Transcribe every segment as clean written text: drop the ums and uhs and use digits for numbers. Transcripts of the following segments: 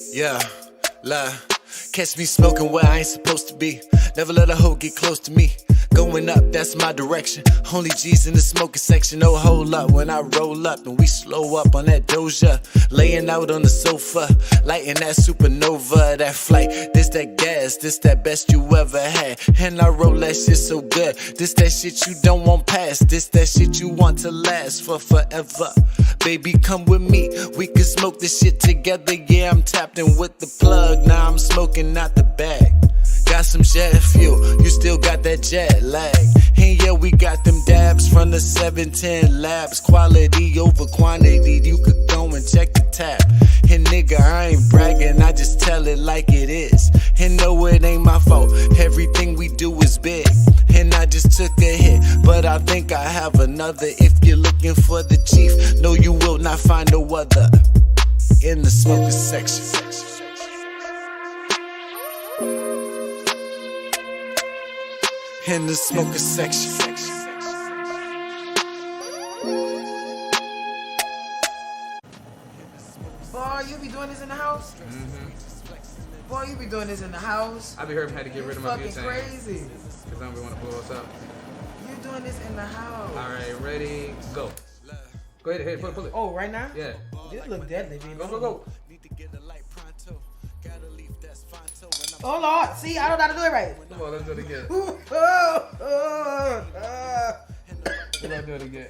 Yeah, lie. Catch me smoking where I ain't supposed to be. Never let a hoe get close to me. Going up, that's my direction. Only G's in the smoking section. No hold up when I roll up and we slow up on that Doja. Laying out on the sofa, lighting that supernova. That flight, this that gas, this that best you ever had. And I roll that shit so good. This that shit you don't want past. This that shit you want to last for forever. Baby, come with me. We can smoke this shit together. Yeah, I'm tapped in with the plug. Now I'm smoking out the bag. Got some jet fuel, you still got that jet lag. And yeah, we got them dabs from the 710 labs. Quality over quantity, you could go and check the tab. And nigga, I ain't bragging, I just tell it like it is. And no, it ain't my fault, everything we do is big. And I just took a hit, but I think I have another. If you're looking for the chief, no, you will not find no other. In the smoker section. In the smoker section. Boy, you be doing this in the house? Boy, you be doing this in the house? I be heard had to get rid of my fucking butane. Crazy. Because I don't want to blow us up. You doing this in the house? Alright, ready, go. Go ahead, pull it. Oh, right now? Yeah. This look deadly, baby. Go. Oh, Lord. See, I don't know how to do it right. Come on, let's do it again. Let's do it again.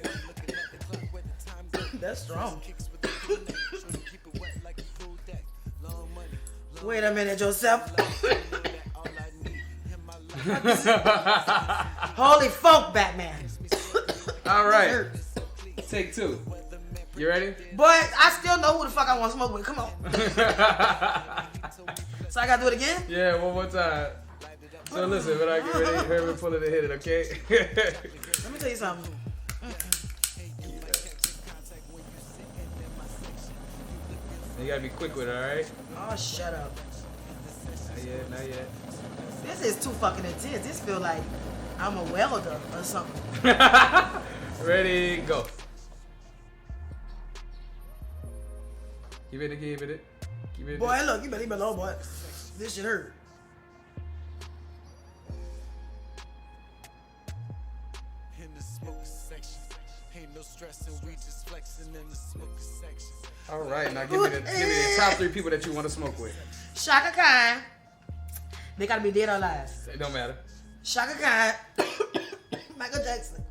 That's strong. Wait a minute, Joseph. Holy funk, Batman. Alright. Take two. You ready? But I still know who the fuck I want to smoke with. Come on. So I gotta do it again? Yeah, one more time. So listen, when I get ready, hear me pull it and hit it, okay? Let me tell you something. You gotta be quick with it, alright? Oh, shut up. Not yet. This is too fucking intense. This feel like I'm a welder or something. Ready, go. Keep it. Boy, look, you better leave me alone, boy. This shit hurt. In the smoker section. Ain't no stressing, we just flexing in the smoker section. Alright, now give me the top 3 people that you want to smoke with. Shaka Khan. They gotta be dead or alive. It don't matter. Shaka Khan. Michael Jackson.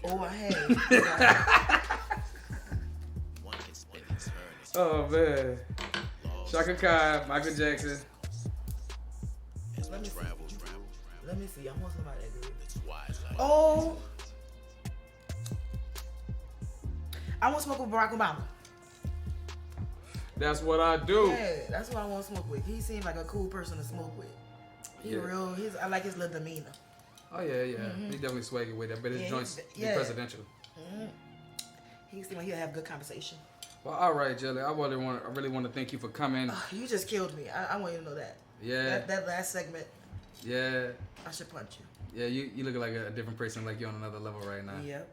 Oh, I had. Oh man. Shaka Khan, Michael Jackson. Let me see. I want somebody that good. Oh. I want to smoke with Barack Obama. That's what I do. Yeah, that's what I want to smoke with. He seems like a cool person to smoke with. I like his little demeanor. Oh yeah. He definitely swaggy with that, but his joints be presidential. He seems like he'll have good conversation. Well, all right, Jelly. I really want to thank you for coming. You just killed me. I want you to know that. Yeah. That last segment. Yeah. I should punch you. Yeah, you look like a different person, like you're on another level right now. Yep.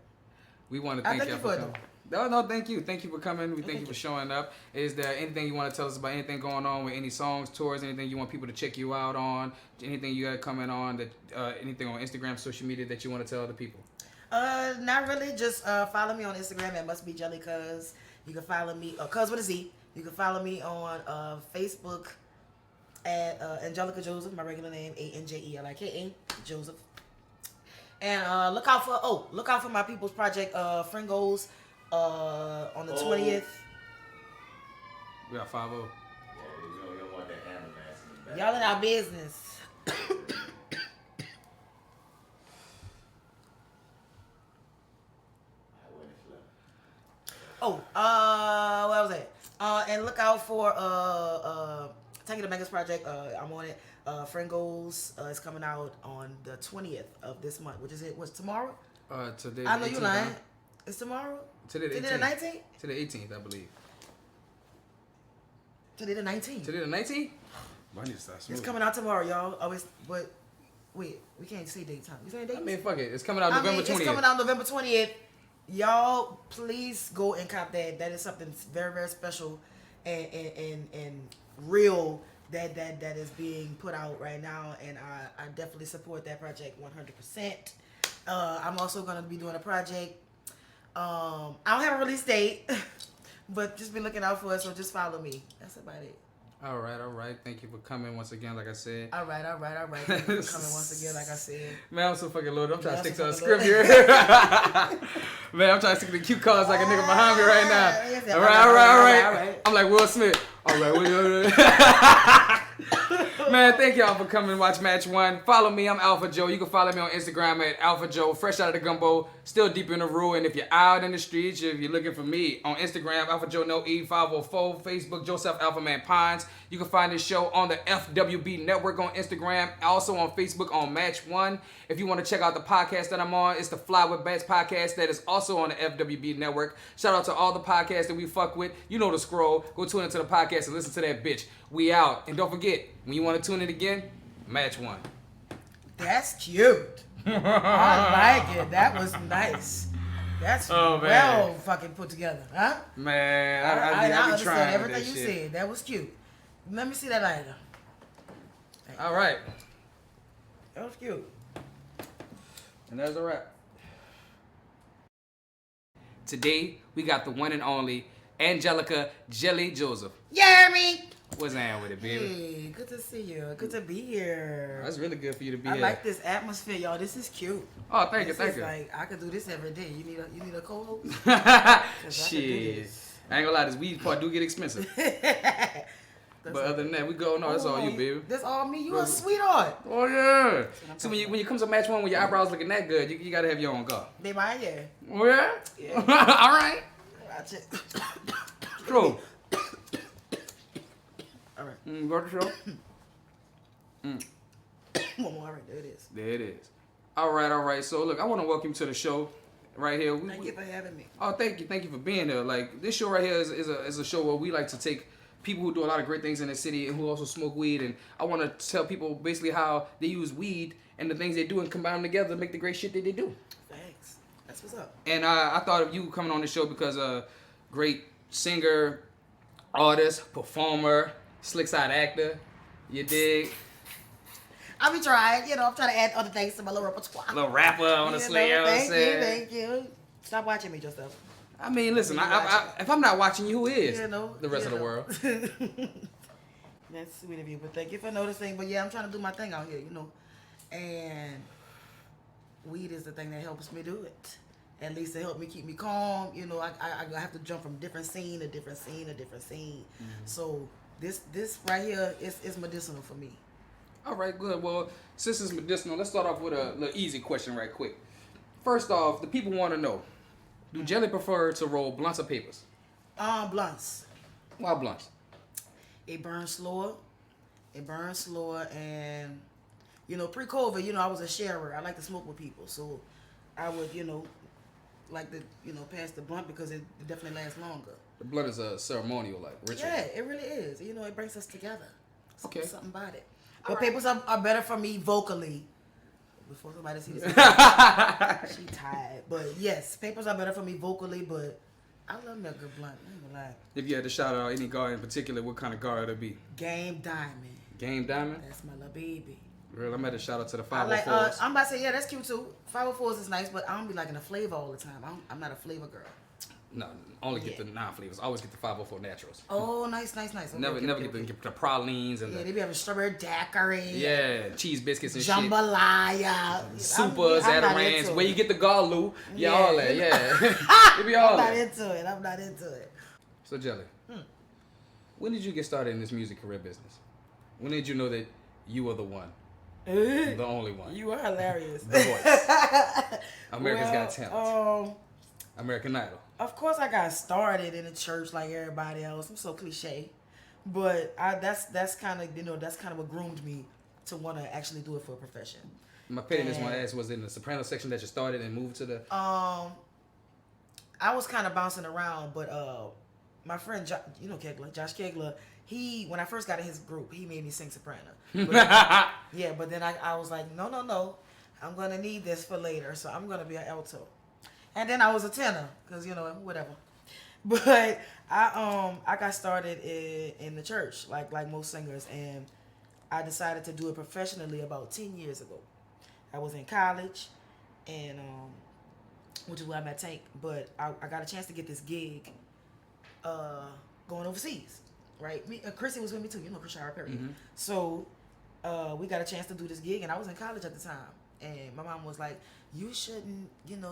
We want to thank you for coming. No, thank you. Thank you for coming. We thank you for showing up. Is there anything you want to tell us about anything going on with any songs, tours, anything you want people to check you out on? Anything you got coming on that anything on Instagram, social media that you want to tell other people? Not really. Just follow me on Instagram at Must Be Jelly Cuz. You can follow me, Cuz with a Z. You can follow me on Facebook at Anjelika Joseph, my regular name, Anjelika Joseph. And look out for my people's project, Fringos, on the 20th. We got 5-0. Yeah, you don't want that hammer mask in the back. Y'all in our business. Where was that? And look out for Tanky the Megas project. I'm on it. Fringos is coming out on the 20th of this month, which is what's tomorrow? Today. I know you lying. It's tomorrow? Today the 19th? Today 18th, I believe. Today the 19th. Today the 19th? I need to start It's smoking. coming out tomorrow, y'all. But wait, we can't say date time. You saying date? I mean, fuck it. It's coming out November 20th. It's coming out November 20th. y'all please go and cop that. That is something very, very special and real that is being put out right now, and I definitely support that project 100%. I'm also gonna be doing a project. I don't have a release date, but just be looking out for it. So just follow me. That's about it. All right. Thank you for coming once again, like I said. All right. Thank you for coming once again, like I said. Man, I'm so fucking loaded. I'm trying to stick to a script here. Man, I'm trying to stick to the cue cards like a nigga behind me right now. All right. I'm like Will Smith. All right. Man, thank y'all for coming to watch Match 1. Follow me. I'm Alpha Joe. You can follow me on Instagram at Alpha Joe. Fresh out of the gumbo. Still deep in the rule. And if you're out in the streets, if you're looking for me on Instagram, Alpha Joe No E 504. Facebook, Joseph Alpha Man Pines. You can find this show on the FWB Network on Instagram. Also on Facebook on Match 1. If you want to check out the podcast that I'm on, it's the Fly with Bats podcast that is also on the FWB Network. Shout out to all the podcasts that we fuck with. You know the scroll. Go tune into the podcast and listen to that bitch. We out. And don't forget, when you want to tune in again, Match 1. That's cute. I like it. That was nice. That's well fucking put together, huh? Man, I be understand trying everything you shit. said. That was cute. Let me see that later. All right. That was cute. And that's a wrap. Today, we got the one and only Anjelika Jelly Joseph. Jeremy! What's on with it, baby? Hey, good to see you. Good to be here. That's really good for you to be I here. like this atmosphere, y'all. This is cute. Oh, thank you. Like, I could do this every day. You need a co-host? Shit. I ain't gonna lie, this weed part do get expensive. But other than that, we go. No, that's all you, baby. That's all me. You a sweetheart. Oh yeah. So when you come to Match 1, when your eyebrows looking that good, you gotta have your own guard. They mine, yeah. Oh yeah. Yeah. All right. Watch it. True. All right. Go to the show. One more. All right, there it is. There it is. All right. So look, I want to welcome you to the show right here. Thank you for having me. Oh, thank you for being there. Like this show right here is a show where we like to take people who do a lot of great things in the city and who also smoke weed, and I want to tell people basically how they use weed and the things they do and combine them together to make the great shit that they do. Thanks. That's what's up. And I thought of you coming on the show because great singer, artist, performer, slick side actor. You dig? I be trying. I'm trying to add other things to my little repertoire. Little rapper, honestly. Thank you. Stop watching me, Joseph. I mean, listen, if I'm not watching you, who is? The rest of the world. That's sweet of you, but thank you for noticing. But yeah, I'm trying to do my thing out here, and weed is the thing that helps me do it. At least it helped me keep me calm. I have to jump from different scene to different scene to different scene. Mm-hmm. So this right here is medicinal for me. All right, good. Well, since it's medicinal, let's start off with a little easy question right quick. First off, the people want to know, do Jelly prefer to roll blunts or papers? Blunts. Why blunts? It burns slower, and pre-COVID, I was a sharer. I like to smoke with people, so I would, like to, pass the blunt because it definitely lasts longer. The blunt is a ceremonial, like ritual. Yeah, it really is. It brings us together. Okay. Something about it. But papers are better for me vocally. Before somebody sees this, she tired. But yes, papers are better for me vocally. But I love me a good blunt. I ain't gonna lie. If you had to shout out any guard in particular, what kind of guard would it be? Game Diamond. Game Diamond. That's my little baby. Real, I'm at a shout out to the 504s. I'm about to say, yeah, that's cute too. 504s is nice, but I don't be liking the flavor all the time. I'm not a flavor girl. No, only get the non-flavors. Always get the 504 naturals. Oh, nice. Okay, never get the pralines and they be having strawberry daiquiri. Yeah, cheese biscuits and jambalaya. Supers, Adirans, where you get the garloo. Yeah, all that. Yeah, it be all that. I'm not into it. So Jelly, when did you get started in this music career business? When did you know that you were the one? The only one. You are hilarious. The voice. America's Got Talent. American Idol. Of course, I got started in the church like everybody else. I'm so cliche, but that's kind of that's kind of what groomed me to want to actually do it for a profession. My pettiness want to ask, was it in the soprano section that you started and moved to the? I was kind of bouncing around, but my friend Josh Kegler, when I first got in his group, he made me sing soprano. But, but then I was like, no, I'm gonna need this for later, so I'm gonna be an alto. And then I was a tenor, cause whatever. But I got started in the church, like most singers, and I decided to do it professionally about 10 years ago. I was in college, and which is where I met Tank. But I got a chance to get this gig, going overseas, right? Chrissy was with me too, Christian Perry. Mm-hmm. So we got a chance to do this gig, and I was in college at the time. And my mom was like, "You shouldn't,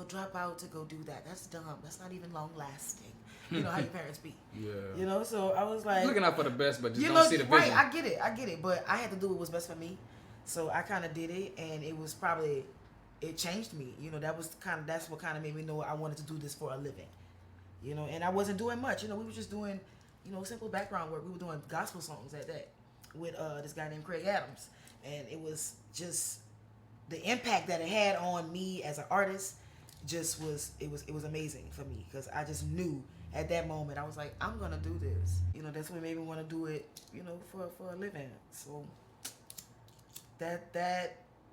drop out to go do that. That's dumb. That's not even long lasting." You know how your parents be. Yeah. So I was like, looking out for the best, but just don't see the vision. Right, I get it. But I had to do what was best for me. So I kind of did it, and it changed me. That's what kind of made me know I wanted to do this for a living. And I wasn't doing much. We were just doing, simple background work. We were doing gospel songs at that with this guy named Craig Adams. And it was just the impact that it had on me as an artist just was amazing for me, because I just knew at that moment I was like, I'm gonna do this. That's what made me want to do it, for a living. So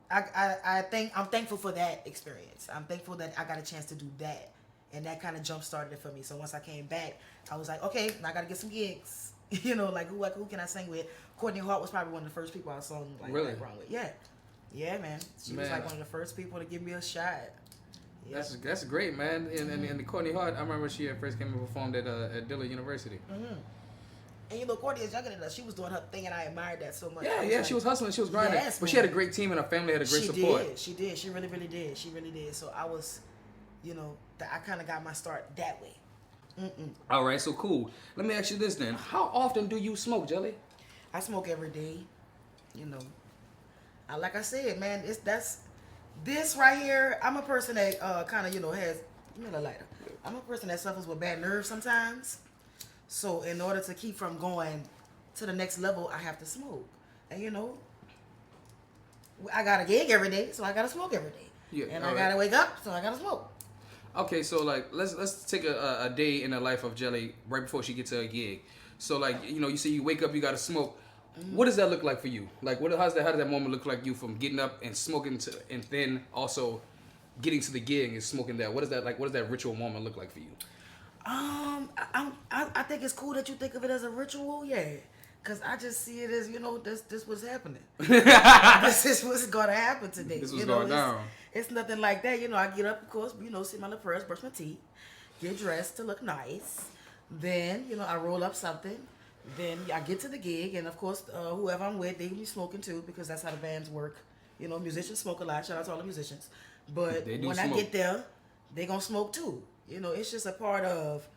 I think I'm thankful for that experience. I'm thankful that I got a chance to do that, and that kind of jump started it for me. So once I came back, I was like, okay, now I gotta get some gigs. Like who can I sing with? Courtney Hart was probably one of the first people I sung really? background with. Yeah, man. She was like one of the first people to give me a shot. Yeah. That's great, man. And the Courtney Hart, I remember she first came and performed at DEAUX University. Mm-hmm. And Courtney is younger than us. She was doing her thing, and I admired that so much. Yeah, she was hustling, she was grinding. Yes, but she had a great team, and her family had a great support. She did. She really, really did. She really did. So I was, I kind of got my start that way. All right, so cool. Let me ask you this then: how often do you smoke, Jelly? I smoke every day. Like I said, man, this right here. I'm a person that kind of has a lighter. I'm a person that suffers with bad nerves sometimes. So in order to keep from going to the next level, I have to smoke. And I got a gig every day, so I gotta smoke every day. Yeah, and I gotta wake up, so I gotta smoke. Okay, so like let's take a day in the life of Jelly right before she gets to a gig. So like you say you wake up, you gotta smoke. Mm-hmm. What does that look like for you? Like how does that moment look like you from getting up and smoking and then also getting to the gig and smoking that? What is that like? What does that ritual moment look like for you? I think it's cool that you think of it as a ritual, yeah. Cause I just see it as this what's happening. This is what's gonna happen today. This was going down. It's nothing like that. I get up, of course, see my little prayers, brush my teeth, get dressed to look nice. Then I roll up something. Then I get to the gig, and of course, whoever I'm with, they be smoking too, because that's how the bands work. Musicians smoke a lot. Shout out to all the musicians. But when I get there, they gonna smoke too. It's just a part of.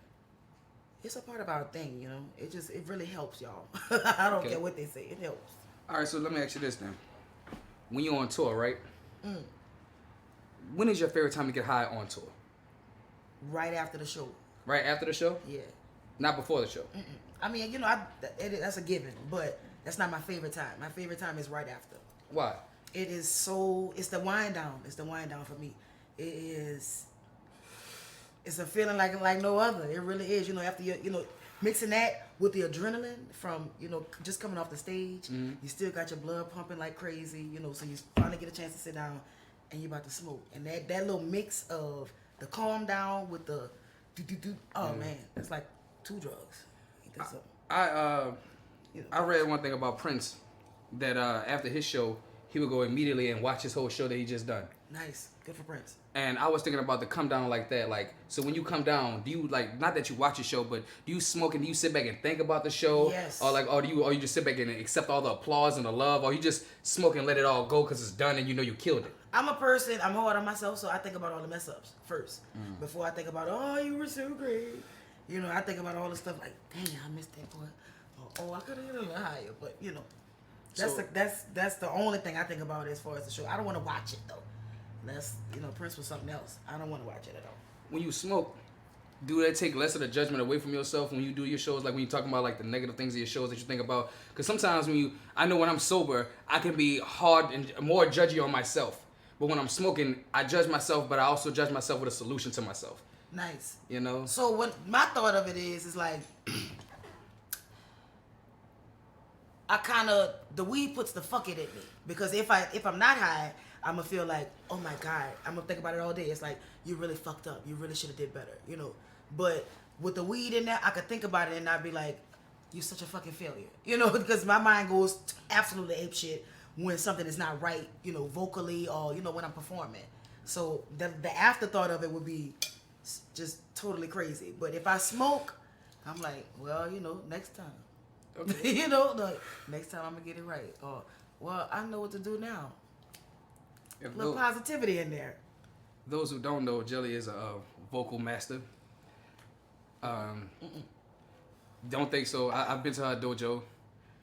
It's a part of our thing. It really helps y'all. I don't care what they say. It helps. All right, so let me ask you this then: when you're on tour, right? When is your favorite time to get high on tour? Right after the show. Right after the show? Yeah. Not before the show. I mean, that's a given, but that's not my favorite time. My favorite time is right after. Why? It's the wind down. It's the wind down for me. It's a feeling like no other. It really is. After mixing that with the adrenaline from, just coming off the stage, you still got your blood pumping like crazy, so you finally get a chance to sit down and you're about to smoke. And that little mix of the calm down with the man, that's like 2 drugs. I read one thing about Prince that after his show he would go immediately and watch his whole show that he just done. Nice, good for Prince. And I was thinking about the come down like that. Like, so when you come down, do you not that you watch your show, but do you smoke and do you sit back and think about the show? Yes. Or do you just sit back and accept all the applause and the love, or you just smoke and let it all go because it's done and you killed it? I'm a person. I'm hard on myself, so I think about all the mess ups first before I think about you were so great. I think about all the stuff like, dang, I missed that part. Oh, I could have hit a little higher, but that's the only thing I think about as far as the show. I don't want to watch it though. That's Prince was something else. I don't want to watch it at all. When you smoke, do that take less of the judgment away from yourself when you do your shows? Like when you talking about like the negative things of your shows that you think about? Because sometimes I know when I'm sober, I can be hard and more judgy on myself. But when I'm smoking, I judge myself, but I also judge myself with a solution to myself. Nice. So what my thought of it is like, the weed puts the fuck it in me, because if I'm not high, I'm gonna feel like, oh my God, I'm gonna think about it all day. It's like, you really fucked up. You really should have did better, you know. But with the weed in there, I could think about it and not be like, you're such a fucking failure, you know, because my mind goes absolutely apeshit when something is not right, you know, vocally or, you know, when I'm performing. So the afterthought of it would be just totally crazy. But if I smoke, I'm like, well, you know, next time. Okay. You know, like, next time I'm going to get it right. Or, well, I know what to do now. A little positivity in there. Those who don't know, Jelly is a vocal master. Don't think so. I've been to her dojo.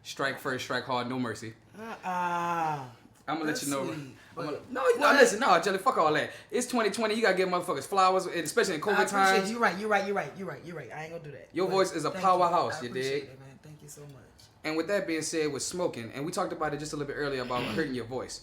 Strike first, strike hard, no mercy. I'm gonna let you know. No, listen, no, Jelly, fuck all that. It's 2020. You gotta give motherfuckers flowers, especially in COVID times. You're right. I ain't gonna do that. Your voice is a powerhouse. You dig? It, man. Thank you so much. And with that being said, with smoking, and we talked about it just a little bit earlier about hurting your voice.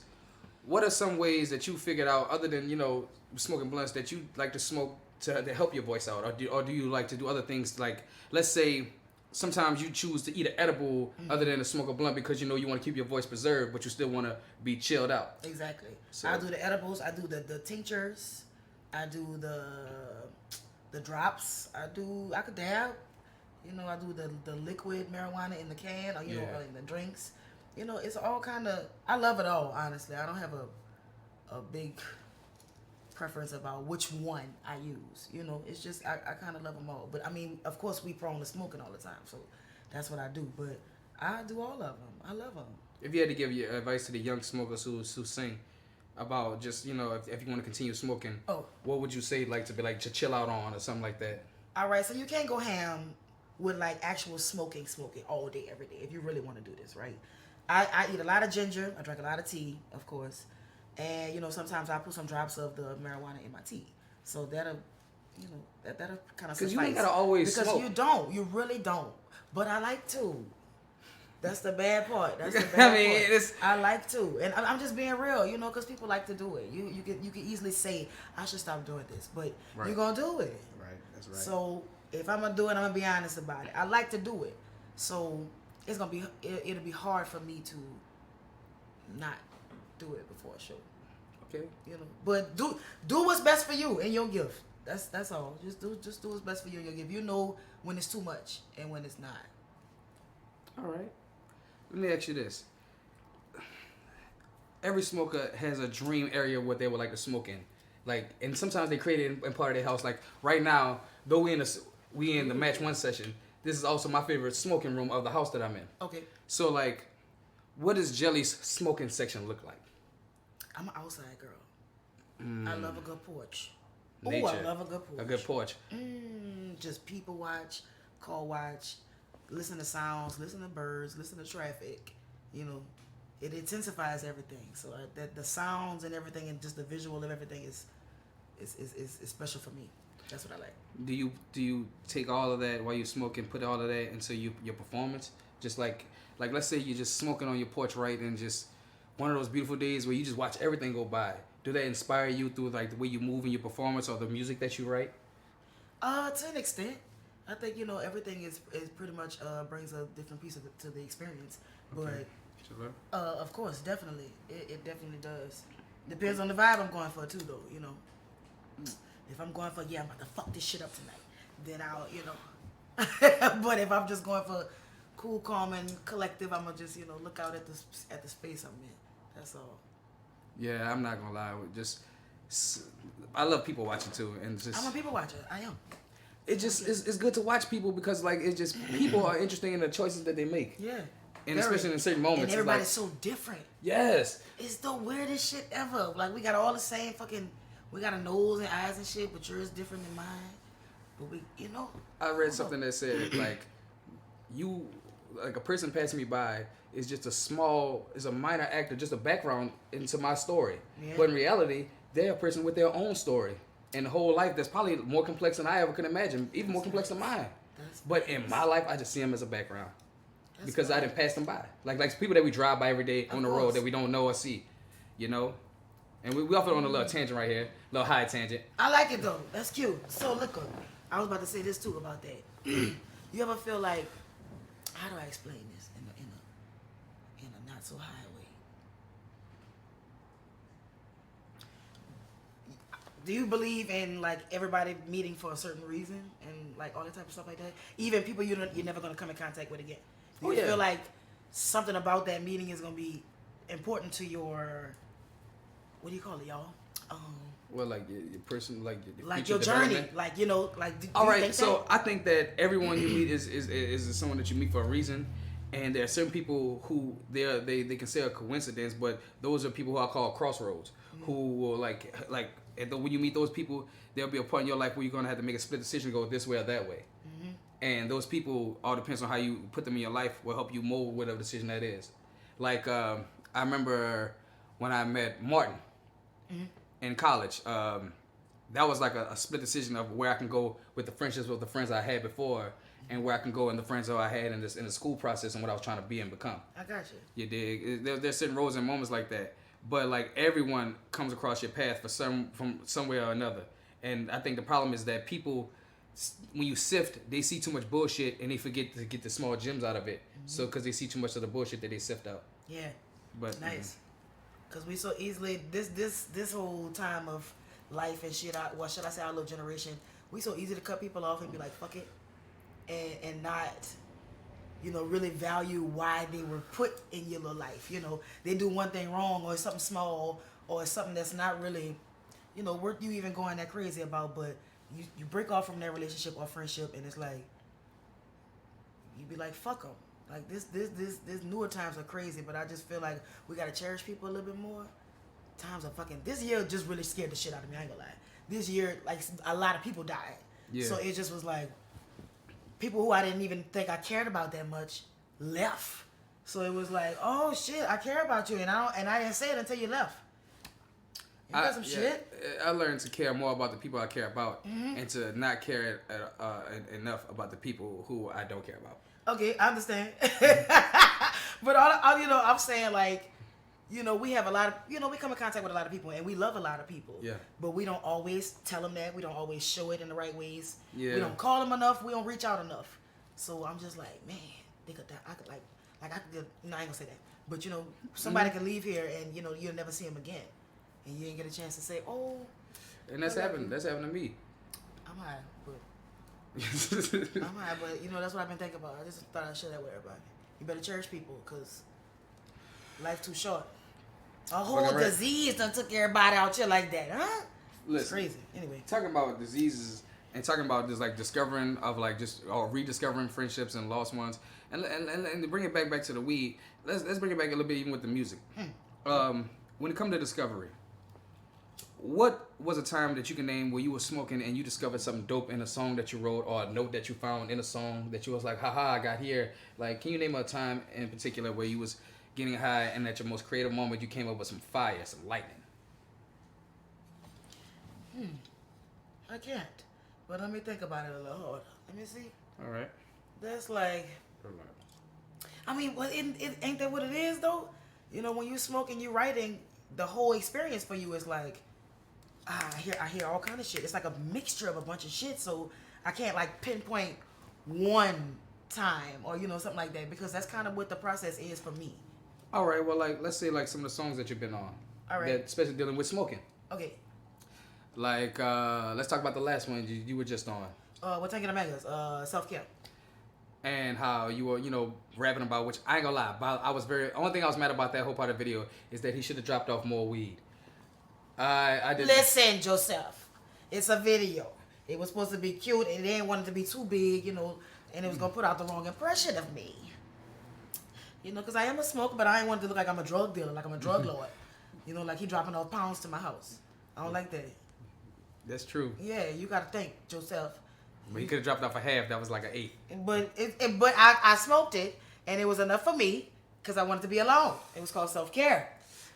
What are some ways that you figured out, other than, you know, smoking blunts, that you like to smoke to help your voice out, or do you like to do other things, like, let's say sometimes you choose to eat an edible other than to smoke a blunt because you know you want to keep your voice preserved, but you still want to be chilled out. Exactly. So I do the edibles. I do the tinctures. I do the drops. I could dab. You know, I do the liquid marijuana in the can, or you know, in the drinks. You know, it's all kind of. I love it all. Honestly, I don't have a big preference about which one I use. You know, it's just I kind of love them all. But I mean, of course, we prone to smoking all the time, so that's what I do. But I do all of them. I love them. If you had to give your advice to the young smokers who sing about just, you know, if you want to continue smoking, what would you say, like, to be like to chill out on or something like that? All right, so you can't go ham with like actual smoking all day every day if you really want to do this, right? I eat a lot of ginger. I drink a lot of tea, of course. And, you know, sometimes I put some drops of the marijuana in my tea. So that'll, you know, that'll kind of suffice. Because you ain't got to always smoke. Because you really don't. But I like to. That's the bad part. That's the bad part. I like to. And I'm just being real, you know, because people like to do it. You can easily say, I should stop doing this. But you're going to do it. Right, that's right. So if I'm going to do it, I'm going to be honest about it. I like to do it. So it's going to be, it'll be hard for me to not do it before a show. Okay. You know, but do what's best for you and your gift. That's all. Just do what's best for you and your gift. You know when it's too much and when it's not. All right. Let me ask you this. Every smoker has a dream area where they would like to smoke in. Like, and sometimes they create it in part of their house. Like right now, though we in the match 1 session, this is also my favorite smoking room of the house that I'm in. Okay. So like, what does Jelly's smoking section look like? I'm an outside girl. I love a good porch. Nature. Oh, I love a good porch. A good porch. Just people watch, call watch, listen to sounds, listen to birds, listen to traffic. You know, it intensifies everything. So the sounds and everything, and just the visual of everything is special for me. That's what I like. Do you take all of that while you smoke and put all of that into your performance? Just like let's say you're just smoking on your porch, right, and just one of those beautiful days where you just watch everything go by. Do that inspire you through like the way you move in your performance or the music that you write? To an extent. I think, you know, everything is pretty much brings a different piece to the experience. Okay. But of course, definitely. It definitely does. Depends on the vibe I'm going for too, though, you know. If I'm going for, I'm about to fuck this shit up tonight, then I'll, you know. But if I'm just going for cool, calm, and collective, I'm gonna just, you know, look out at the space I'm in. That's all. Yeah, I'm not gonna lie. I love people watching too, and just I'm a people watcher. I am. It just it's good to watch people because like it's just people are interesting in the choices that they make. Yeah. And especially in certain moments. And everybody's so different. Yes. It's the weirdest shit ever. Like we got all the same we got a nose and eyes and shit, but yours different than mine. But we, you know. I read something that said like a person passing me by is just a minor actor, just a background into my story. Yeah. But in reality, they're a person with their own story and a whole life that's probably more complex than I ever could imagine, even more complex than mine. But in my life, I just see them as a background because I didn't pass them by. Like people that we drive by every day on the road that we don't know or see, you know? And we often on a little tangent right here, a little high tangent. I like it though. That's cute. So look, I was about to say this too about that. You ever feel like, how do I explain this in a not so high way? Do you believe in like everybody meeting for a certain reason and like all that type of stuff like that? Even people you're never gonna come in contact with again. Do you feel like something about that meeting is gonna be important to your, what do you call it, y'all? Well, like your person, like your journey, like like. All right, so I think that everyone you meet is someone that you meet for a reason, and there are certain people who they can say a coincidence, but those are people who I call crossroads, who will like. And when you meet those people, there'll be a point in your life where you're gonna have to make a split decision, go this way or that way. And those people, all depends on how you put them in your life, will help you mold whatever decision that is. Like I remember when I met Martin in college. That was like a split decision of where I can go with the friendships with the friends I had before, and where I can go in the friends that I had in the school process and what I was trying to be and become. I got you. You dig? There's certain roles and moments like that. But like everyone comes across your path from somewhere or another, and I think the problem is that people, when you sift, they see too much bullshit and they forget to get the small gems out of it. So because they see too much of the bullshit that they sift out. Yeah. But nice. Because we so easily this whole time of life and shit. What should I say? Our little generation. We so easy to cut people off and be like fuck it, and not. Really value why they were put in your little life. They do one thing wrong, or something small, or something that's not really, worth you even going that crazy about. But you break off from that relationship or friendship, and it's like, you be like, fuck them. Like this newer times are crazy, but I just feel like we gotta cherish people a little bit more. Times are fucking. This year just really scared the shit out of me. I ain't gonna lie. This year, like a lot of people died. Yeah. So it just was like. People who I didn't even think I cared about that much left. So it was like, oh shit, I care about you, and I didn't say it until you left. You got some shit. I learned to care more about the people I care about, and to not care enough about the people who I don't care about. Okay, I understand. But I'm saying like. We have a lot of, we come in contact with a lot of people and we love a lot of people. Yeah. But we don't always tell them that. We don't always show it in the right ways. Yeah. We don't call them enough. We don't reach out enough. So I'm just like, man, I could I ain't gonna say that. But, somebody can leave here and, you'll never see them again. And you ain't get a chance to say, oh. And that's happened. That's happened to me. I'm high, but. That's what I've been thinking about. I just thought I'd share that with everybody. You better cherish people because life's too short. A whole disease done took everybody out here like that, huh? Listen, it's crazy. Anyway, talking about diseases and talking about this like discovering of like just or rediscovering friendships and lost ones, and to bring it back to the weed. Let's bring it back a little bit even with the music. When it comes to discovery, what was a time that you can name where you were smoking and you discovered something dope in a song that you wrote or a note that you found in a song that you was like, haha, I got here. Like, can you name a time in particular where you was getting high and at your most creative moment you came up with some fire, some lightning? I can't. But let me think about it a little harder. Let me see. All right. That's like, I mean, well, it ain't that what it is though? When you smoking, you writing, the whole experience for you is like, I hear all kind of shit. It's like a mixture of a bunch of shit. So I can't like pinpoint one time or something like that because that's kind of what the process is for me. All right, well, like, let's say, like, some of the songs that you've been on. All right. That especially dealing with smoking. Okay. Like, let's talk about the last one you were just on. We're taking the megas, self-care. And how you were, rapping about, which I ain't gonna lie, only thing I was mad about that whole part of the video is that he should have dropped off more weed. I didn't. Listen, Joseph, it's a video. It was supposed to be cute, and they didn't want it to be too big, and it was gonna put out the wrong impression of me. Because I am a smoker, but I ain't want it to look like I'm a drug dealer, like I'm a drug lord. Like he dropping off pounds to my house. I don't like that. That's true. Yeah, you gotta think, Joseph. But he could have dropped off a half. That was like an 8. But I smoked it, and it was enough for me because I wanted to be alone. It was called self-care.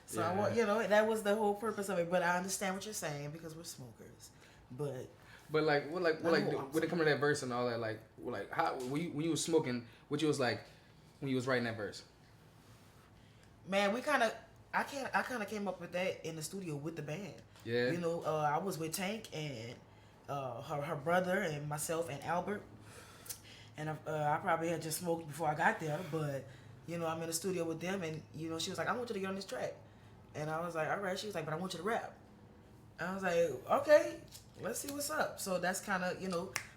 So I want, that was the whole purpose of it. But I understand what you're saying because we're smokers. But when it comes to that verse and all that, like how when you was smoking, what you was like when you was writing that verse? Man, I kind of came up with that in the studio with the band. Yeah. I was with Tank and her brother and myself and Albert, and I probably had just smoked before I got there, but I'm in the studio with them, and she was like, I want you to get on this track, and I was like, all right. She was like, but I want you to rap, I was like, okay, let's see what's up. So that's kind of,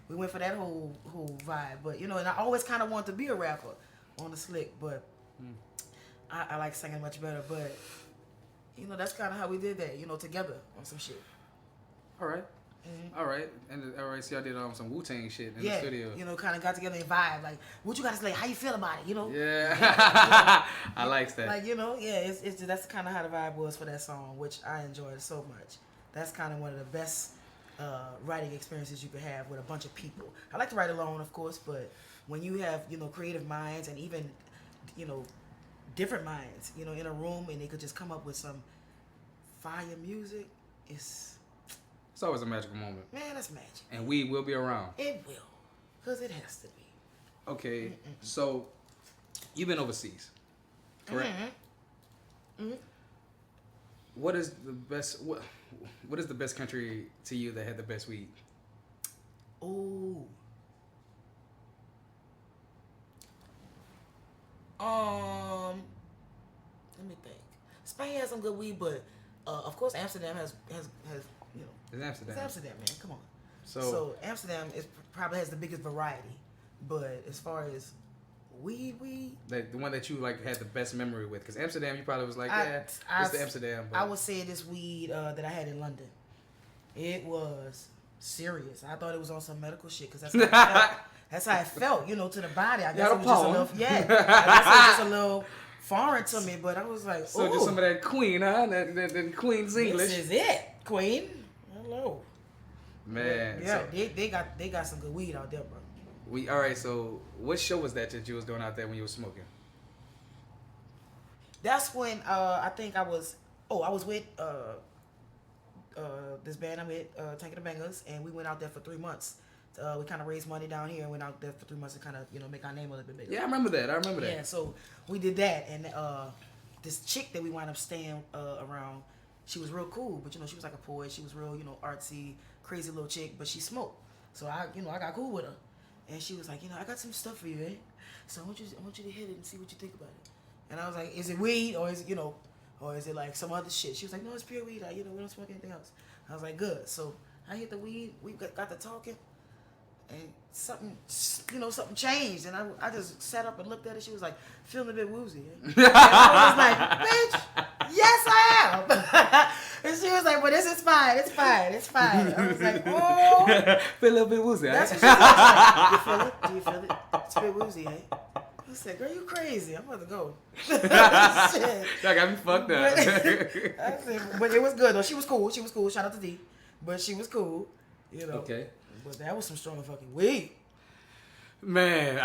we went for that whole vibe. But, and I always kind of wanted to be a rapper on the slick, but I like singing much better. But, that's kind of how we did that, together on some shit. All right. Mm-hmm. All right. So y'all did some Wu-Tang shit in the studio. Kind of got together and vibe. Like, what you got to say? How you feel about it, Yeah. I like that. Like, it's that's kind of how the vibe was for that song, which I enjoyed so much. That's kind of one of the best writing experiences you could have with a bunch of people. I like to write alone, of course, but when you have, creative minds and even, different minds, in a room and they could just come up with some fire music, it's always a magical moment. Man, that's magic. And we will be around. It will. Because it has to be. Okay, so you've been overseas, correct? Mm-hmm. What is the best? What is the best country to you that had the best weed? Ooh. Let me think. Spain has some good weed, but of course Amsterdam has It's Amsterdam. It's Amsterdam, man. Come on. So Amsterdam probably has the biggest variety, but as far as weed, the one that you like had the best memory with, because Amsterdam, you probably was like, it's the Amsterdam. But I would say this weed that I had in London, it was serious. I thought it was on some medical shit because that's how I felt. That's how it felt, to the body. I guess it was just a little, I guess it was just a little foreign to me, but I was like, so just some of that Queen, huh? That Queen's English. This is it, Queen. Hello. Man. Yeah, so they got some good weed out there, bro. All right. So what show was that you was doing out there when you were smoking? That's when I think I was with this band I'm with, Tank the Bangers, and we went out there for 3 months. We kind of raised money down here and went out there for 3 months to kind of make our name a little bit bigger. Yeah, I remember that. Yeah, so we did that, and this chick that we wound up staying around, she was real cool, but she was like a poet. She was real, artsy, crazy little chick, but she smoked. So I got cool with her, and she was like, I got some stuff for you, eh? So I want you to hit it and see what you think about it. And I was like, is it weed or is it, or is it like some other shit? She was like, no, it's pure weed. We don't smoke anything else. I was like, good. So I hit the weed. We got to talking. And something changed, and I just sat up and looked at it. She was like, feeling a bit woozy. Eh? And I was like, bitch, yes I am. And she was like, well, this is fine. It's fine. I was like, oh. Feel a little bit woozy. That's what she was like. You feel it? Do you feel it? It's a bit woozy, eh? I said, girl, you crazy. I'm about to go. Shit. That got me fucked up. But it was good, though. She was cool. Shout out to D. But she was cool. Okay. But that was some strong fucking weed. Man,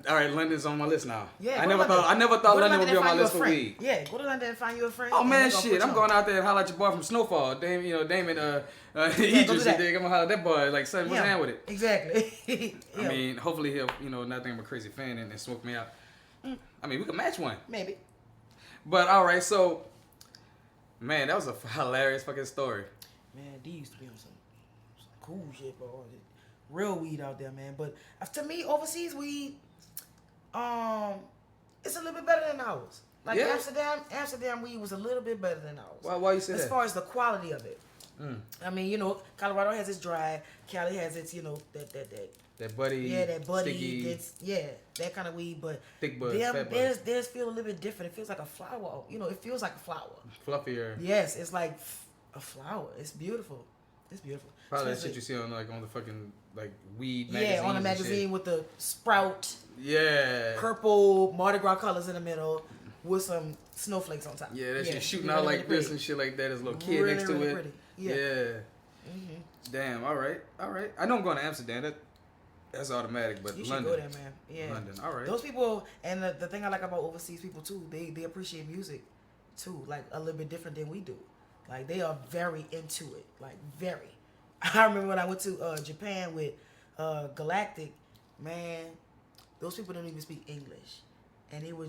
all right, London's on my list now. Yeah, I never thought London would be on my list for weed. Yeah, go to London and find you a friend. Oh man, shit! I'm going out there and holler at your boy from Snowfall, Damon. Idris. I'm gonna holler at that boy. Like, son, what's down with it? Exactly. I mean, hopefully he'll not think I'm a crazy fan and smoke me out. I mean, we could match one. Maybe. But all right, so man, that was a hilarious fucking story. Man, D used to be on some cool shit, bro. Real weed out there, man. But to me, overseas weed, it's a little bit better than ours. Like Amsterdam weed was a little bit better than ours. Why you say that? As far as the quality of it. I mean, Colorado has its dry. Cali has its, that buddy. Yeah, that buddy. Sticky. That kind of weed. But thick bud, theirs feel a little bit different. It feels like a flower. It feels like a flower. Fluffier. Yes, it's like a flower. It's beautiful. It's beautiful. Probably that shit you see on the fucking weed magazine. Yeah, on the magazine with the sprout. Yeah. Purple Mardi Gras colors in the middle with some snowflakes on top. Yeah, that shit shooting out like this and shit like that. There's a little kid next to it. Pretty. Yeah. Mm-hmm. Damn. All right. I know I'm going to Amsterdam. That's automatic, but you London. You should go there, man. Yeah. London. All right. Those people, and the thing I like about overseas people too, they appreciate music too, like a little bit different than we do. Like they are very into it, like very. I remember when I went to Japan with Galactic, man, those people don't even speak English, and they were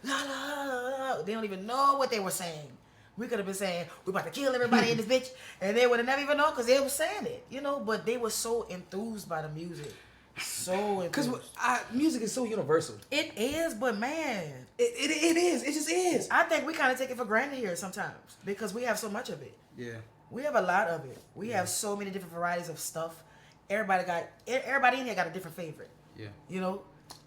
la, la, la, la. They don't even know what they were saying. We could have been saying we're about to kill everybody in this bitch, and they would have never even known because they were saying it, But they were so enthused by the music, so because music is so universal. It is, but man, it is. It just is. I think we kind of take it for granted here sometimes because we have so much of it. Yeah. We have a lot of it. We have so many different varieties of stuff. Everybody in here got a different favorite. Yeah. You know,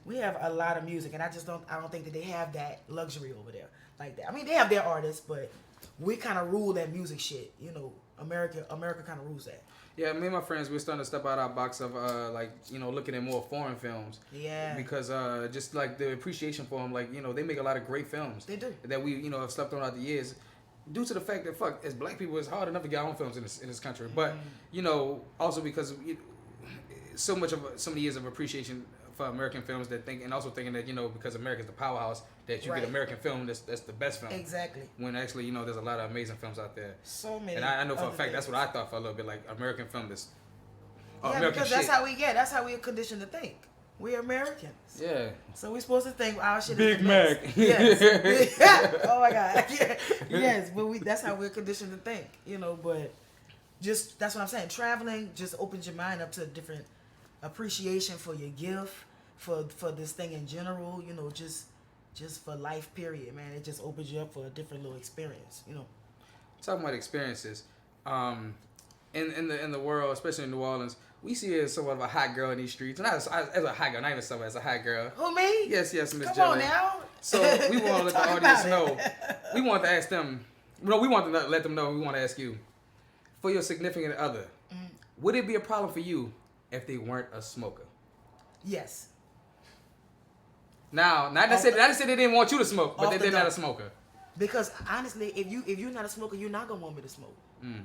we have a lot of music, and I don't think that they have that luxury over there like that. I mean, they have their artists, but we kind of rule that music shit. You know, America kind of rules that. Yeah, me and my friends, we're starting to step out our box of like, you know, looking at more foreign films. Yeah. Because just like the appreciation for them, like, you know, they make a lot of great films. They do. That we, you know, have slept on throughout the years. Due to the fact that, fuck, as black people, it's hard enough to get our own films in this country. But, you know, also because so many years of appreciation for American films and also thinking that, you know, because America's the powerhouse, that you get American film that's the best film. Exactly. When actually, you know, there's a lot of amazing films out there. So many. And I know for a fact that's what I thought for a little bit, like American film that's American because shit. That's how we're conditioned to think. We're Americans. Yeah. So we're supposed to think our shit Big is the Mac. best. Yes. Oh my God. Yeah. Yes, but that's how we're conditioned to think, you know, but just that's what I'm saying. Traveling just opens your mind up to a different appreciation for your gift, for this thing in general, you know, just for life period, man. It just opens you up for a different little experience, you know. Talking about experiences, in the world, especially in New Orleans, we see you as somewhat of a hot girl in these streets. And as a hot girl, not even somewhat as a hot girl. Who, me? Yes, Miss Come Jelly. on now. So we want to let the audience know. We want to ask them. No, we want to let them know. We want to ask you, for your significant other, would it be a problem for you if they weren't a smoker? Yes. Now, not to say they didn't want you to smoke, but they're not a smoker. Because honestly, if you're not a smoker, you're not gonna want me to smoke.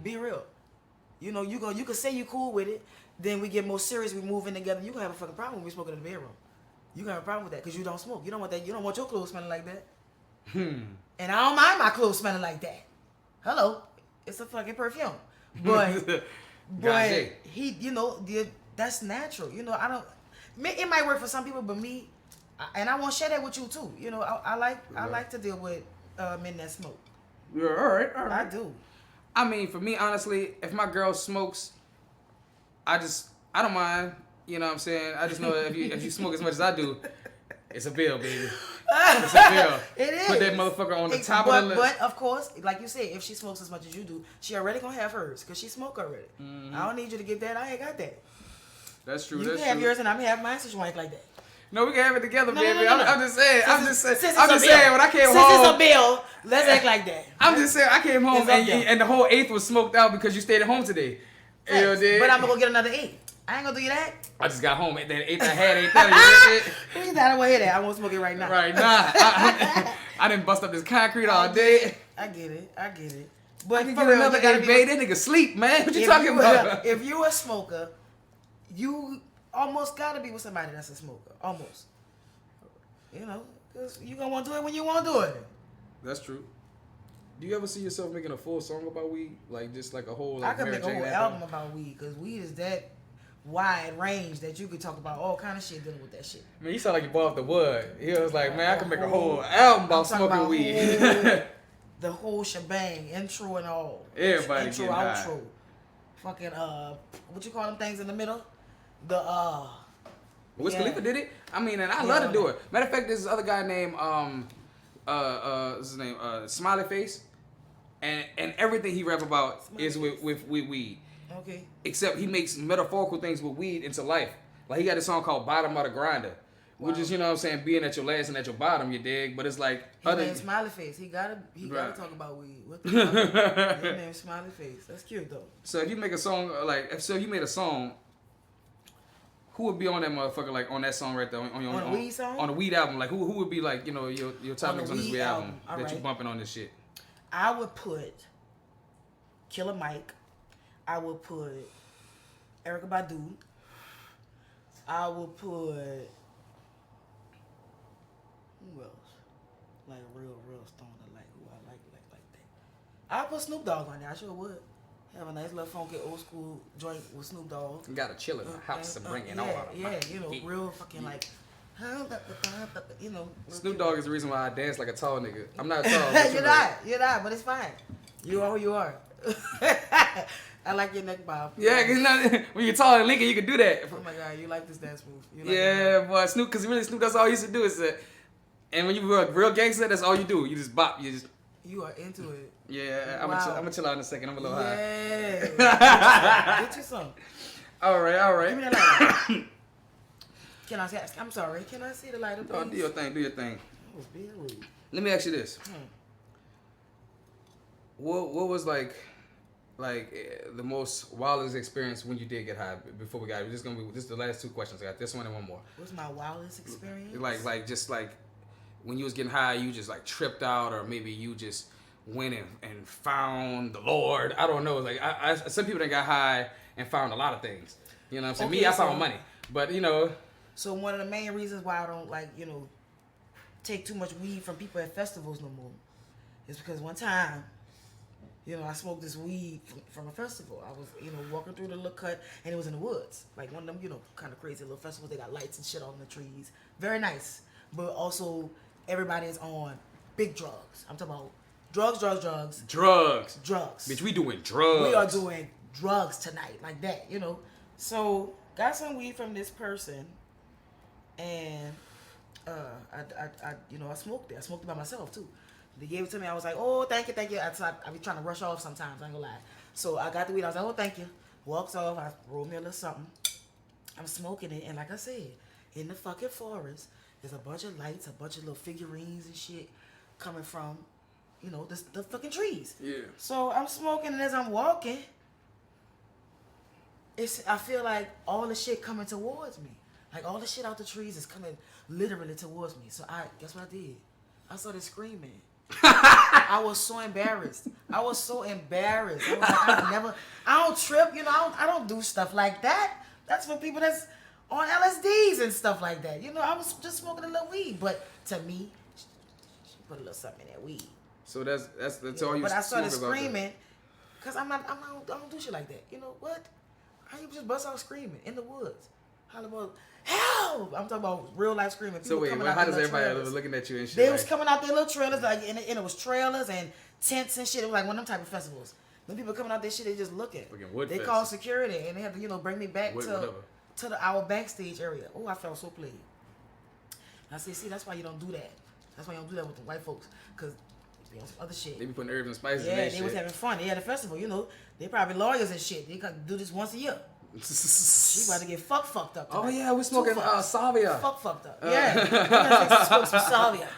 Be real. You know, you can say you cool with it. Then we get more serious. We move in together. You gonna have a fucking problem when we smoking in the bedroom. You gonna have a problem with that because you don't smoke. You don't want that. You don't want your clothes smelling like that. And I don't mind my clothes smelling like that. Hello, it's a fucking perfume. But he, you know, that's natural. You know, it might work for some people, but me, and I want to share that with you too. You know, I like to deal with men that smoke. Yeah, all right. I do. I mean, for me, honestly, if my girl smokes, I don't mind. You know what I'm saying? I just know that if you smoke as much as I do, it's a bill, baby. It's a bill. It is. Put that motherfucker on the top of the list. But of course, like you said, if she smokes as much as you do, she already gonna have hers because she smoke already. I don't need you to get that. I ain't got that. That's true. You can have yours and I'm gonna have mine, so you ain't like that. No, we can have it together, baby. No. I'm just saying. I'm just saying. When I came Since home, it's a bill, let's act like that. I'm just saying. I came home and the whole 8th was smoked out because you stayed at home today. You know, but I'm gonna go get another 8. I ain't gonna do you that. I just got home. That 8th I had ain't done it. I don't want to hear that. I won't smoke it right now. Right now. I didn't bust up this concrete all day. I get it. But for real, another 8, babe. That nigga sleep, man. What you talking about? If you a smoker, you almost gotta be with somebody that's a smoker. Almost. You know, because you gonna want to do it when you want to do it. That's true. Do you ever see yourself making a full song about weed? Like, just like a whole, like, I could make a whole album about weed, because weed is that wide range that you could talk about all kind of shit dealing with that shit. Man, you sound like you bought off the wood. He was like, man, I could make a whole album about smoking weed. The whole shebang, intro and all. Everybody intro, getting high. outro. Fucking, what you call them things in the middle? Wiz Khalifa did it. I mean, and I love to do it. Matter of fact, there's this other guy named what's his name? Smiley Face, and everything he rap about is with weed. Okay. Except he makes metaphorical things with weed into life. Like, he got a song called "Bottom of the Grinder," which is, you know what I'm saying, being at your last and at your bottom. You dig? But it's like his name's Smiley Face. He gotta talk about weed. What the fuck? His name's Smiley Face. That's cute though. So if you make a song if you made a song. Who would be on that motherfucker, like, on that song right there? On a weed song? On a weed album. Like, who would be, like, you know, your top niggas on this weed album that you bumping on this shit? I would put Killer Mike. I would put Erykah Badu. I would put... Who else? Like, real stoner, like, who I like that. I'd put Snoop Dogg on there. I sure would. Have a nice little funky old school joint with Snoop Dogg. You gotta chill in the house and bring it on. Yeah, you know, real fucking like, you know. Snoop Dogg is the reason why I dance like a tall nigga. I'm not tall. You're not, but it's fine. You are who you are. I like your neck bob. Yeah, cause when you're tall and Lincoln, you can do that. Oh my God, you like this dance move. Boy, Snoop, cause really Snoop, that's all he used to do is and when you were a real gangster, that's all you do. You just bop, you just. You are into it. Yeah, I'm Wow. gonna chill out in a second. I'm a little high. Yeah. Get you some. All right. Give me that lighter. Can I see? I'm sorry. Can I see the lighter, please? Oh, do your thing. That was being rude. Let me ask you this. What was like the most wildest experience when you did get high? Before we got it, this is the last two questions. I got this one and one more. What's my wildest experience? Like just like when you was getting high, you just like tripped out, or maybe you just went and found the Lord. I don't know. Like I some people that got high and found a lot of things. You know what I'm saying? Okay, Me, I found money, but you know. So one of the main reasons why I don't take too much weed from people at festivals no more is because one time, I smoked this weed from a festival. I was, walking through the little cut, and it was in the woods. Like one of them, kind of crazy little festivals. They got lights and shit on the trees. Very nice. But also, everybody is on big drugs. I'm talking about drugs. Drugs. Bitch, we doing drugs. We are doing drugs tonight, like that, So, got some weed from this person, and I smoked it. I smoked it by myself too. They gave it to me. I was like, oh, thank you. I be trying to rush off sometimes. I ain't gonna lie. So I got the weed. I was like, oh, thank you. Walks off. I roll me a little something. I'm smoking it, and like I said, in the fucking forest, there's a bunch of lights, a bunch of little figurines and shit coming from, the fucking trees. Yeah. So I'm smoking, and as I'm walking, I feel like all the shit coming towards me. Like all the shit out the trees is coming literally towards me. So guess what I did? I started screaming. I was so embarrassed. I was like, I don't trip, I don't do stuff like that. That's for people that's on LSDs and stuff like that. I was just smoking a little weed, but to me, she put a little something in that weed. So that's all you. But I started screaming because I don't do shit like that. You know what? I just bust out screaming in the woods. Holler about help! I'm talking about real life screaming. People so wait, how does everybody looking at you and shit? They was coming out their little trailers, and it was trailers and tents and shit. It was like one of them type of festivals. When people coming out their shit, they just looking. They called security, and they had to bring me back to our backstage area. Oh, I felt so played. I said, see, that's why you don't do that. That's why you don't do that with the white folks, because they be on some other shit. They be putting herbs and spices in that their shit. shit. They was having fun. They had a festival, They probably lawyers and shit. They could do this once a year. She about to get fucked up tonight. Oh yeah, we're smoking salvia. Fucked up. Yeah. We're gonna smoke some salvia.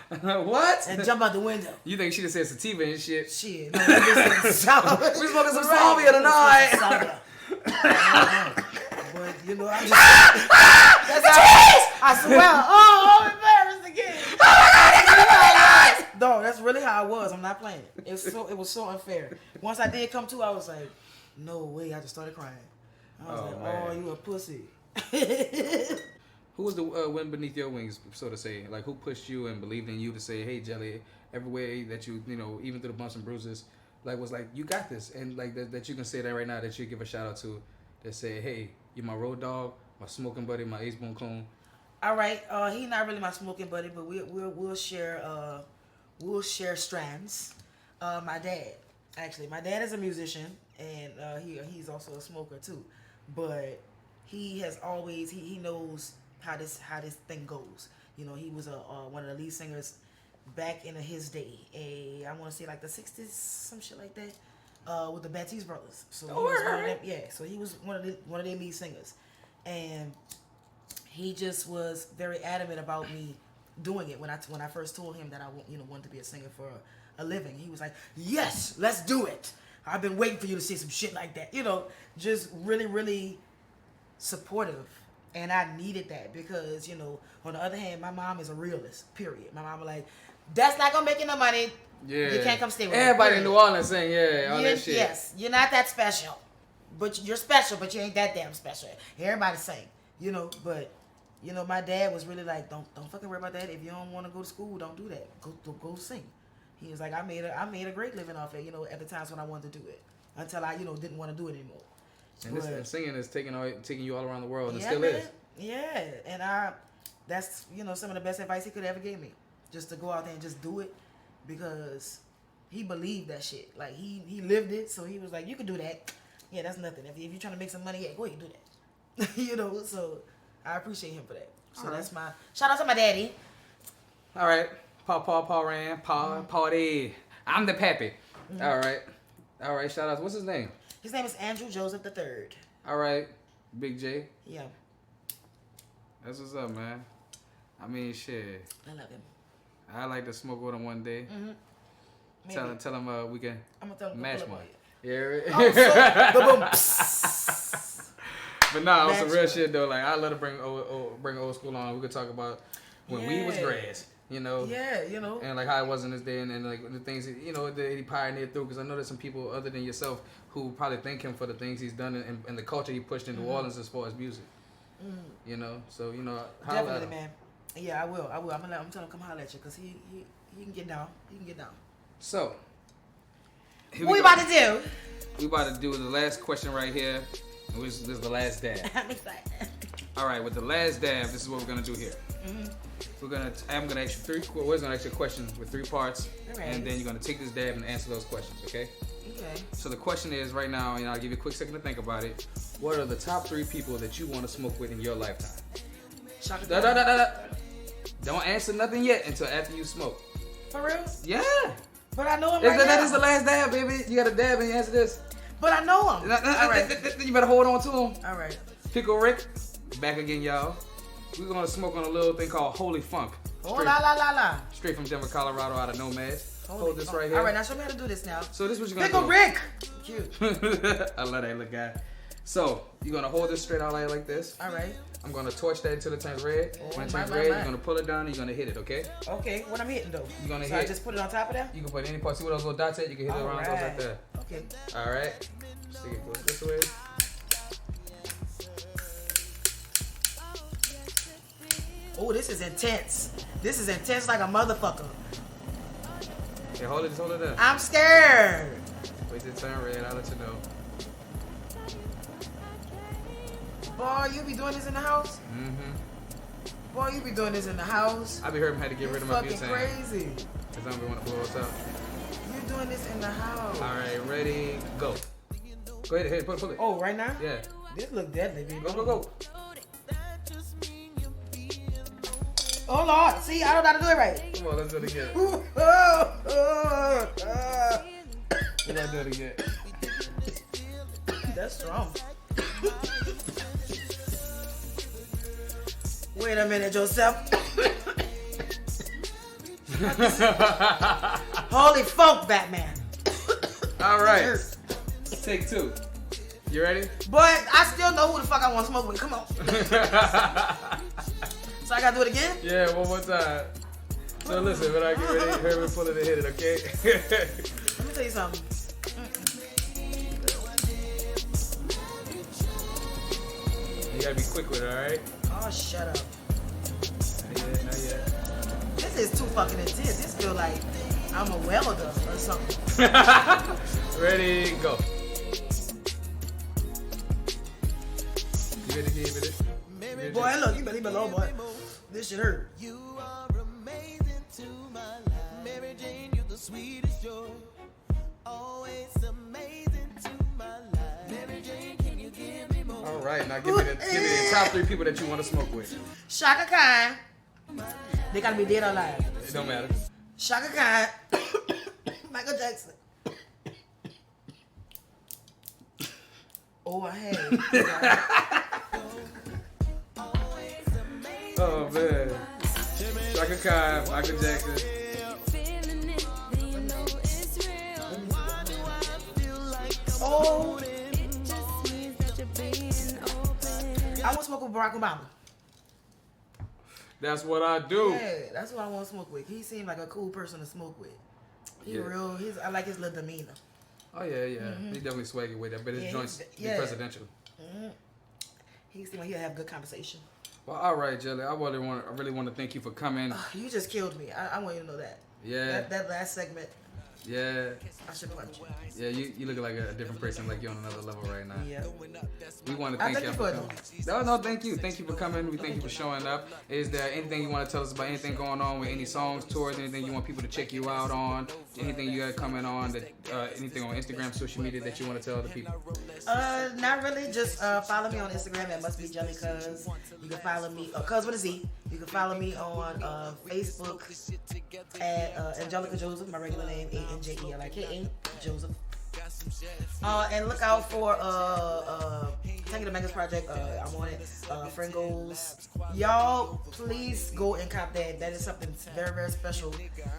What? And jump out the window. You think she just said sativa and shit? Shit. No, we salvia. We smoking some salvia tonight. Salvia. But I'm just that's how I swear. I'm embarrassed again. No, that's really how I was. I'm not playing it. It was so unfair. Once I did come to, I was like, no way. I just started crying. I was like, man. Oh, you a pussy. Who was the wind beneath your wings, so to say? Like, who pushed you and believed in you to say, hey, Jelly, every way that you, even through the bumps and bruises, like, was like, you got this. And, like, that you can say that right now, that you give a shout-out to, that say, hey, you're my road dog, my smoking buddy, my ace-bone clone. All right. He not really my smoking buddy, but we'll share strands. My dad is a musician, and he's also a smoker, too. But he has always he knows how this thing goes. He was one of the lead singers back in his day. I want to say like the 60s, some shit like that, with the Baptiste brothers. So he was one of them. Yeah, so he was one of their lead singers, and he just was very adamant about me doing it when I first told him that I wanted to be a singer for a living. He was like, yes, let's do it. I've been waiting for you to say some shit like that. Just really, really supportive. And I needed that because, on the other hand, my mom is a realist, period. My mom was like, that's not going to make you no money. Yeah. You can't come stay with me. Everybody in New Orleans saying, all that shit. Yes, you're not that special. But you're special, but you ain't that damn special. Everybody's saying, but, my dad was really like, don't fucking worry about that. If you don't want to go to school, don't do that. Go sing. He was like, I made a great living off it, at the times when I wanted to do it. Until I, didn't want to do it anymore. And singing is taking you all around the world, and yeah, still man. is. Yeah, and that's, some of the best advice he could ever give me. Just to go out there and just do it, because he believed that shit. Like, he lived it, so he was like, you can do that. Yeah, that's nothing. If you're trying to make some money, yeah, go ahead and do that. So I appreciate him for that. So that's my, shout out to my daddy. All right. Paul Ran, party. I'm the pappy. All right. Shout out. What's his name? His name is Andrew Joseph III. All right, Big J. Yeah. That's what's up, man. I mean, shit. I love him. I like to smoke with him one day. Tell him we can I'm gonna tell him match to one. one. Yeah. Boom. But nah, on some Match real one. shit though. Like I love to bring old school on. We could talk about when weed was grass. You know. Yeah, you know. And like how it was in this day, and like the things that, that he pioneered through. Because I know there's some people other than yourself who probably thank him for the things he's done and the culture he pushed in New Orleans as far as music. You know, so Definitely, man. Yeah, I will. I'm telling him to come holler at you because he can get down. He can get down. So, What we about to do? We about to do the last question right here. This is the last dab. I'm excited. All right, with the last dab, this is what we're gonna do here. I'm gonna ask you we're gonna ask you a question with 3 parts, and then you're gonna take this dab and answer those questions. Okay? Okay. So the question is right now, I'll give you a quick second to think about it. What are the top 3 people that you want to smoke with in your lifetime? Don't answer nothing yet until after you smoke. For real? Yeah. But I know him right That now. is the last dab, baby. You got a dab and you answer this. But I know him. All right. You better hold on to him. All right. Pickle Rick, back again, y'all. We're gonna smoke on a little thing called Holy Funk. Oh, la. Straight from Denver, Colorado, out of Nomad. Hold this right here. All right, now show me how to do this now. So this is what you're Pickle gonna Rick. Cute. do. I love that little guy. So you're gonna hold this straight out like this. All right. I'm gonna torch that until it turns red. When it turns red, you're gonna pull it down and you're gonna hit it, okay? Okay, what I'm hitting though? You're gonna so hit. I just put it on top of that? You can put any part. See where those little dots at? You can hit it around those right there. Okay. All right. Stick it close this way. Oh, this is intense. This is intense like a motherfucker. Yeah, hold it. Just hold it there. I'm scared. Wait till it turn red. I'll let you know. Boy, you be doing this in the house? Boy, you be doing this in the house? I be hearing had to get rid of my butane. Fucking crazy. Cause I don't want to blow us up. You doing this in the house? All right, ready, go. Go ahead, pull it. Oh, right now? Yeah. This look deadly, baby. Go. Oh Lord, see, I don't know how to do it right. Come on, let's do it again. We gotta do it again. That's strong. Wait a minute, Joseph. Holy funk, Batman. All right. Take 2. You ready? But I still know who the fuck I want to smoke with. Come on. So I gotta do it again? Yeah, one more time. So listen, when I get ready, hear me pull it and hit it, okay? Let me tell you something. You gotta be quick with it, alright? Oh, shut up. Not yet. This is too fucking intense. This feel like I'm a welder or something. Ready, go. You ready to give it? Boy, look, you better leave me alone, boy. This shit hurt. You are amazing to my life. Mary Jane, you're the sweetest joy. Always amazing to my life. Mary Jane, can you give me more? All right, now give me the top 3 people that you want to smoke with. Shaka Khan. They gotta be dead or alive. It don't matter. Shaka Khan. Michael Jackson. Oh, I had. Oh man. Shaka Khan, Michael Jackson. Oh. I want to smoke with Barack Obama. That's what I do. Yeah, that's what I want to smoke with. He seemed like a cool person to smoke with. I like his little demeanor. Oh yeah. He definitely swaggy with that, but his joints be presidential. He seemed like he'll have good conversation. Well, all right, Jelly. I really want to thank you for coming. You just killed me. I want you to know that. Yeah. That last segment. Yeah. I should punch you. Yeah, you look like a different person, like you're on another level right now. Yeah. We want to thank you for coming. No, thank you. Thank you for coming. We thank you for showing up. Is there anything you want to tell us about anything going on with any songs, tours, anything you want people to check you out on? Anything you got coming on, that anything on Instagram, social media that you want to tell the people? Not really. Just follow me on Instagram at mustbejellycuz. You can follow me, cuz with a Z. You You can follow me on Facebook at Anjelika Joseph, my regular name, Anjelika Joseph. And look out for Tangy the Megas Project. I'm on it. Friend Goals. Y'all, please go and cop that. That is something very, very special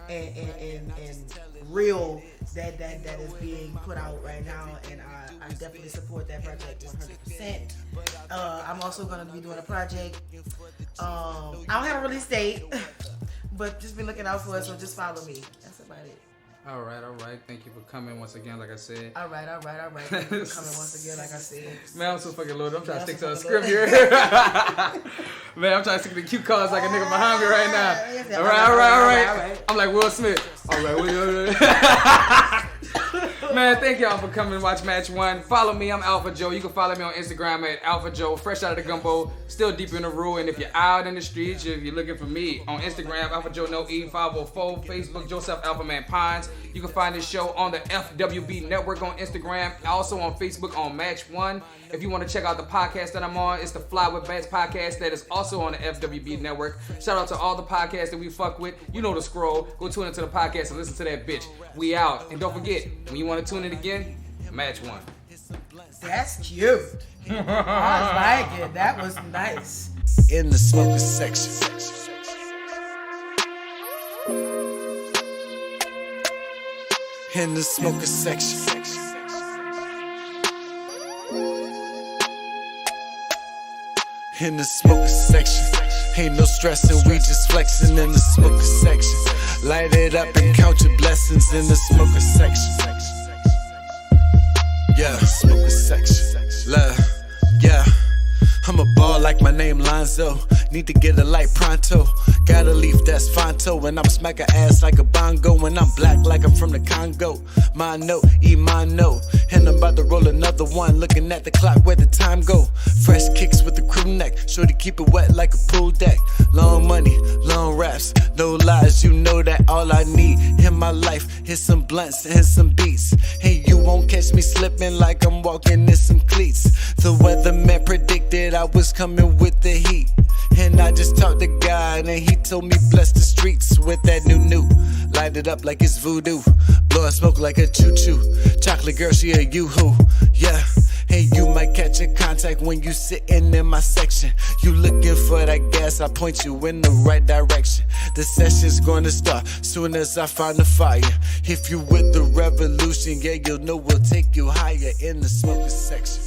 and real that is being put out right now, and I definitely support that project 100%. I'm also going to be doing a project. I don't have a release date, but just be looking out for it, so just follow me. That's about it. All right. Thank you for coming once again, like I said. All right. Thank you for coming once again, like I said. Man, I'm so fucking loaded. I'm trying to stick to a script here. Man, I'm trying to stick to the cue cards like a nigga behind me right now. All right. I'm like Will Smith. All right. Man, thank y'all for coming to watch Match 1. Follow me, I'm Alpha Joe. You can follow me on Instagram at Alpha Joe, fresh out of the gumbo, still deep in the rule. And if you're out in the streets, if you're looking for me on Instagram, Alpha Joe No E 504, Facebook, Joseph Alpha Man Pines. You can find this show on the FWB Network on Instagram, also on Facebook on Match 1. If you want to check out the podcast that I'm on, it's the Fly with Bats podcast that is also on the FWB Network. Shout out to all the podcasts that we fuck with. You know the scroll. Go tune into the podcast and listen to that bitch. We out. And don't forget, when you want to tune in again, Match 1. That's cute. I like it. That was nice. In the smoker section. In the smoker section. In the smoker section. Ain't no stressing, we just flexing in the smoker section. Light it up and count your blessings in the smoker section. Yeah, smoker section. Love, yeah. I'm a ball like my name Lonzo. Need to get a light pronto. Gotta leave that's Fonto. And I'm smack a ass like a bongo. And I'm black like I'm from the Congo. Mono, Imano. And I'm about to roll another one. Looking at the clock where the time go. Fresh kicks with the crew neck. Shorty keep it wet like a pool deck. Long money, long raps. No lies, you know that all I need in my life is some blunts and some beats. And you won't catch me slipping like I'm walking in some cleats. The weatherman predicted I was coming with the heat. And I just talked to God and he told me bless the streets with that new. Light it up like it's voodoo. Blowing smoke like a choo-choo. Chocolate girl, she a yoo-hoo. Yeah. Hey, you might catch a contact when you sitting in my section. You looking for that gas, I point you in the right direction. The session's gonna start soon as I find the fire. If you with the revolution, yeah, you'll know we'll take you higher in the smoker section.